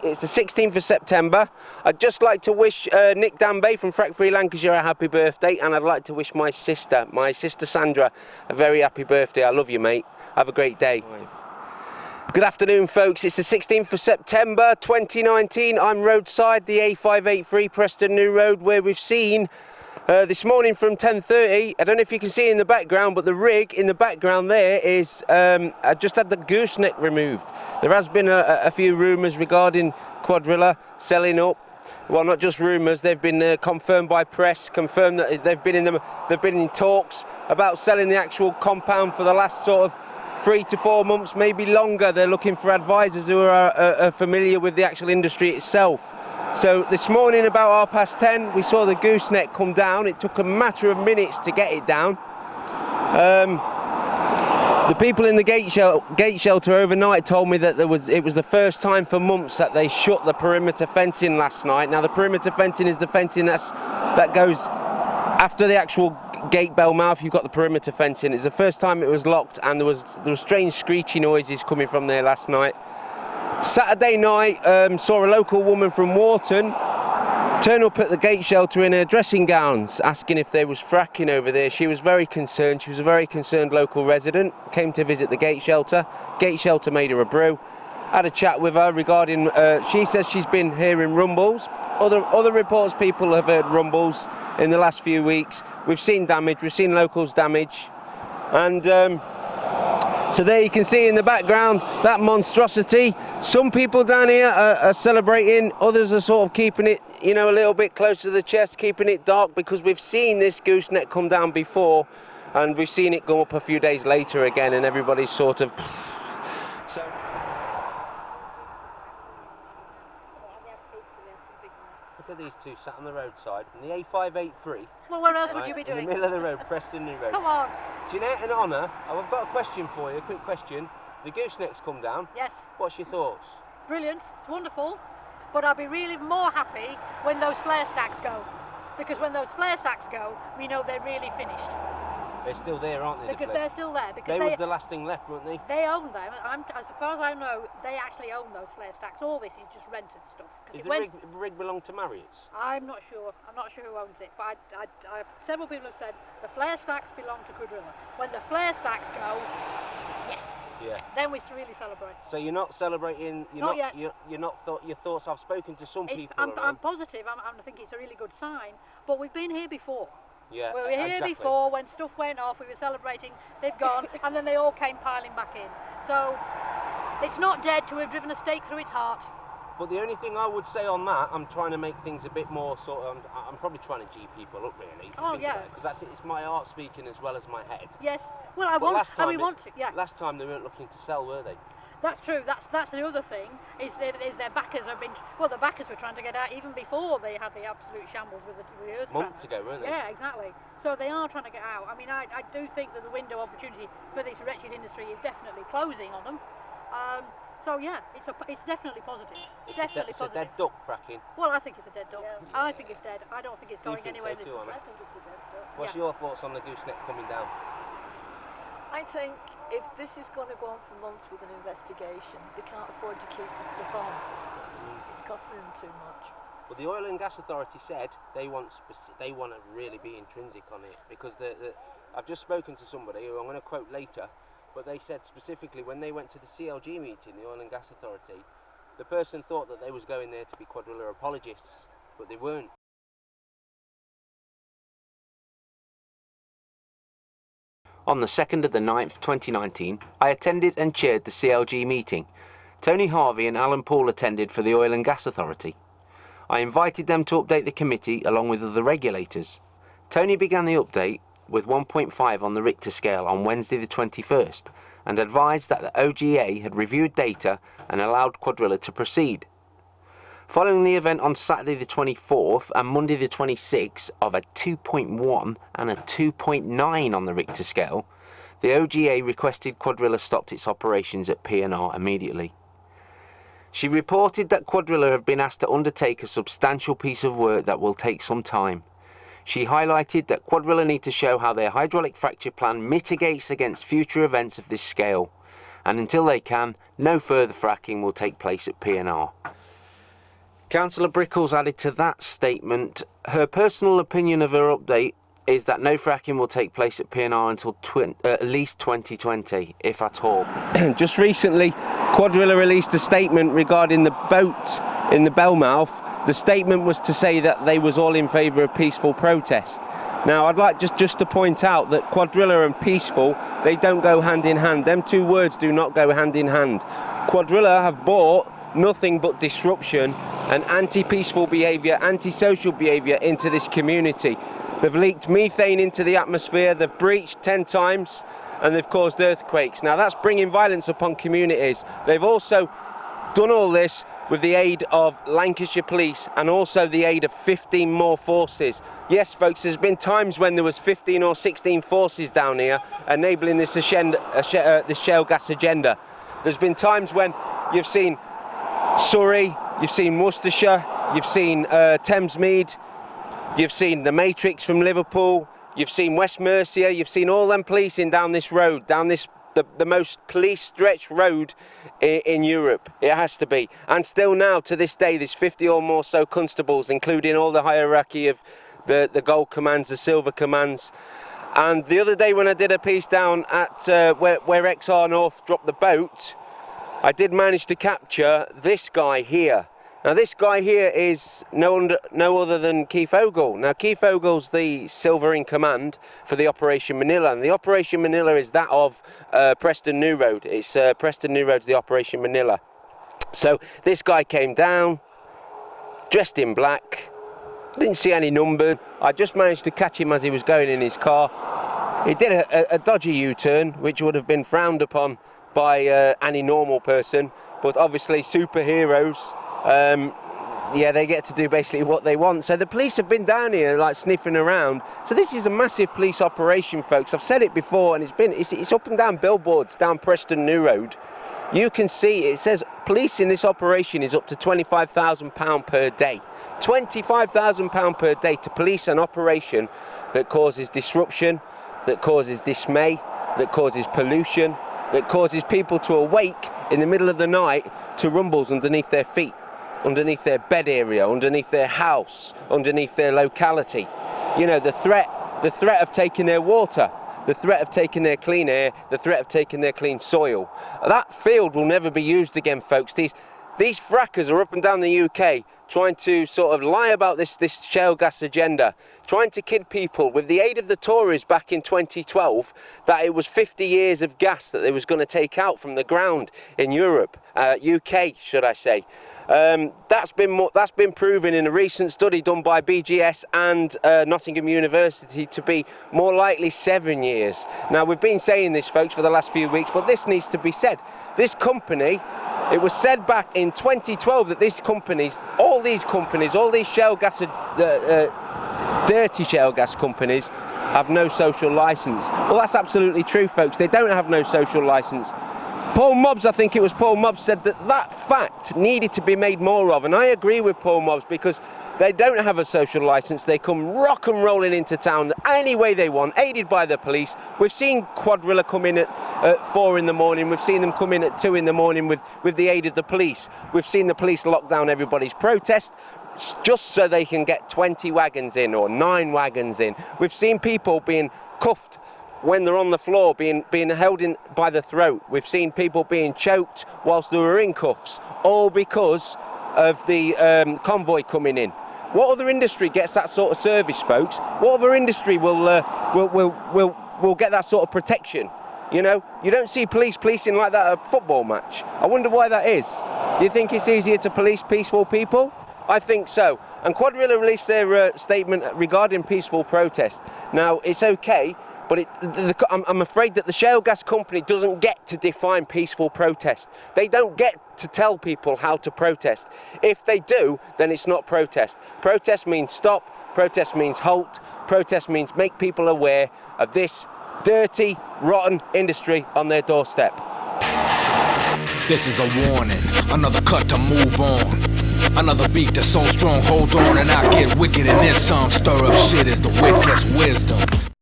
It's the 16th of September. I'd just like to wish Nick Danbay from Frack Free Lancashire a happy birthday, and I'd like to wish my sister Sandra, a very happy birthday. I love you, mate. Have a great day. Good afternoon, folks. It's the 16th of September 2019. I'm roadside, the A583 Preston New Road, where we've seen this morning from 10:30, I don't know if you can see in the background, but the rig in the background there is, I just had the gooseneck removed. There has been a few rumours regarding Cuadrilla selling up. Well, not just rumours, they've been confirmed by press, confirmed that they've been in talks about selling the actual compound for the last sort of 3 to 4 months, maybe longer. They're looking for advisors who are familiar with the actual industry itself. So this morning about 10:30 we saw the gooseneck come down. It took a matter of minutes to get it down. The people in the gate shelter overnight told me that it was the first time for months that they shut the perimeter fencing last night. Now the perimeter fencing is the fencing that goes after the actual gate bellmouth. You've got the perimeter fencing. It's the first time it was locked, and there was strange screechy noises coming from there last night. Saturday night, saw a local woman from Wharton turn up at the gate shelter in her dressing gowns, asking if there was fracking over there. She was very concerned. She was a very concerned local resident. Came to visit the gate shelter. Gate shelter made her a brew. Had a chat with her regarding. She says she's been hearing rumbles. Other reports, people have heard rumbles in the last few weeks. We've seen damage. We've seen locals damage, and. So there you can see in the background that monstrosity. Some people down here are celebrating, others are sort of keeping it, you know, a little bit close to the chest, keeping it dark, because we've seen this gooseneck come down before, and we've seen it go up a few days later again, and everybody's sort of... So. Look at these two sat on the roadside, and the A583. Well, where else would you be doing? In the middle of the road, Preston New Road. Come on. Jeanette and Honor, I've got a question for you, a quick question. The gooseneck's come down. Yes. What's your thoughts? Brilliant, it's wonderful, but I'll be really more happy when those flare stacks go. Because when those flare stacks go, we know they're really finished. They're still there, aren't they? Because they're still there. Because they was the last thing left, weren't they? They own them. As far as I know, they actually own those flare stacks. All this is just rented stuff. Does the rig belong to Marriott's? I'm not sure. I'm not sure who owns it. But several people have said the flare stacks belong to Cuadrilla. When the flare stacks go, yes. Yeah. Then we really celebrate. So you're not celebrating. Not yet. You're not your thoughts. I've spoken to some people. I'm positive. I think it's a really good sign. But we've been here before. Yeah, we were here before when stuff went off, we were celebrating, they've gone, and then they all came piling back in. So, it's not dead till we've driven a stake through its heart. But the only thing I would say on that, I'm trying to make things a bit more sort of, I'm probably trying to G people up really. Oh yeah. Because that's it, it's my heart speaking as well as my head. Yes, well we want to, yeah. Last time they weren't looking to sell, were they? That's true. That's the other thing. Is their backers have been. Well, the backers were trying to get out even before they had the absolute shambles with the earth. Months ago, weren't they? Yeah, exactly. So they are trying to get out. I mean, I do think that the window of opportunity for this wretched industry is definitely closing on them. So yeah, it's definitely positive. It's definitely positive. It's a dead duck fracking. Well, I think it's a dead duck. Yeah. I think it's dead. I don't think it's going anywhere. So too, I think it's a dead duck. What's your thoughts on the gooseneck coming down? I think if this is going to go on for months with an investigation, they can't afford to keep the stuff on. It's costing them too much. Well, the Oil and Gas Authority said they want to really be intrinsic on it, because I've just spoken to somebody who I'm going to quote later, but they said specifically when they went to the CLG meeting, the Oil and Gas Authority, the person thought that they was going there to be Cuadrilla apologists, but they weren't. On the 2nd of the 9th, 2019, I attended and chaired the CLG meeting. Tony Harvey and Alan Paul attended for the Oil and Gas Authority. I invited them to update the committee along with other regulators. Tony began the update with 1.5 on the Richter scale on Wednesday the 21st and advised that the OGA had reviewed data and allowed Cuadrilla to proceed. Following the event on Saturday the 24th and Monday the 26th of a 2.1 and a 2.9 on the Richter scale, the OGA requested Cuadrilla stopped its operations at P&R immediately. She reported that Cuadrilla have been asked to undertake a substantial piece of work that will take some time. She highlighted that Cuadrilla need to show how their hydraulic fracture plan mitigates against future events of this scale, and until they can, no further fracking will take place at P&R. Councillor Brickles added to that statement, her personal opinion of her update is that no fracking will take place at PNR until at least 2020, if at all. Just recently, Cuadrilla released a statement regarding the boat in the Bellmouth. The statement was to say that they was all in favour of peaceful protest. Now, I'd like just to point out that Cuadrilla and peaceful, they don't go hand in hand. Them two words do not go hand in hand. Cuadrilla have brought nothing but disruption and anti-peaceful behaviour, anti-social behaviour into this community. They've leaked methane into the atmosphere, they've breached 10 times, and they've caused earthquakes. Now that's bringing violence upon communities. They've also done all this with the aid of Lancashire Police and also the aid of 15 more forces. Yes, folks, there's been times when there was 15 or 16 forces down here enabling this this shale gas agenda. There's been times when you've seen Surrey, you've seen Worcestershire, you've seen Thamesmead, you've seen the Matrix from Liverpool, you've seen West Mercia, you've seen all them policing down this road, down this the most police stretched road in Europe. It has to be. And still now, to this day, there's 50 or more so constables, including all the hierarchy of the gold commands, the silver commands. And the other day when I did a piece down at where XR North dropped the boat, I did manage to capture this guy here. Now this guy here is no other than Keith Ogle. Now Keith Ogle's the silver in command for the Operation Manila, and the Operation Manila is that of Preston New Road. It's Preston New Road's the Operation Manila. So this guy came down, dressed in black, didn't see any number. I just managed to catch him as he was going in his car. He did a dodgy U-turn, which would have been frowned upon by any normal person, but obviously superheroes, yeah, they get to do basically what they want. So the police have been down here like sniffing around. So this is a massive police operation, folks. I've said it before, and it's up and down billboards down Preston New Road. You can see it says police in this operation is up to £25,000 per day. £25,000 per day to police an operation that causes disruption, that causes dismay, that causes pollution, that causes people to awake in the middle of the night to rumbles underneath their feet, underneath their bed area, underneath their house, underneath their locality. You know, the threat of taking their water, the threat of taking their clean air, the threat of taking their clean soil. That field will never be used again, folks. These frackers are up and down the UK trying to sort of lie about this shale gas agenda, trying to kid people with the aid of the Tories back in 2012 that it was 50 years of gas that they was going to take out from the ground in Europe, UK should I say. That's been proven in a recent study done by BGS and Nottingham University to be more likely 7 years. Now we've been saying this, folks, for the last few weeks, but this needs to be said. This company, it was said back in 2012 that all these shale gas, dirty shale gas companies have no social licence. Well, that's absolutely true, folks. They don't have no social licence. Paul Mobbs, I think it was Paul Mobbs, said that fact needed to be made more of, and I agree with Paul Mobbs because they don't have a social licence. They come rock and rolling into town any way they want, aided by the police. We've seen Cuadrilla come in at 4 in the morning. We've seen them come in at 2 in the morning with the aid of the police. We've seen the police lock down everybody's protest just so they can get 20 wagons in or 9 wagons in. We've seen people being cuffed when they're on the floor, being held in by the throat. We've seen people being choked whilst they were in cuffs, all because of the convoy coming in. What other industry gets that sort of service, folks? What other industry will get that sort of protection? You know, you don't see police policing like that at a football match. I wonder why that is. Do you think it's easier to police peaceful people? I think so. And Cuadrilla released their statement regarding peaceful protest. Now, it's okay, but I'm afraid that the shale gas company doesn't get to define peaceful protest. They don't get to tell people how to protest. If they do, then it's not protest. Protest means stop, protest means halt, protest means make people aware of this dirty, rotten industry on their doorstep. This is a warning, another cut to move on. Another beat that's so strong, hold on and I get wicked and then some. Stir up shit is the wickedest wisdom.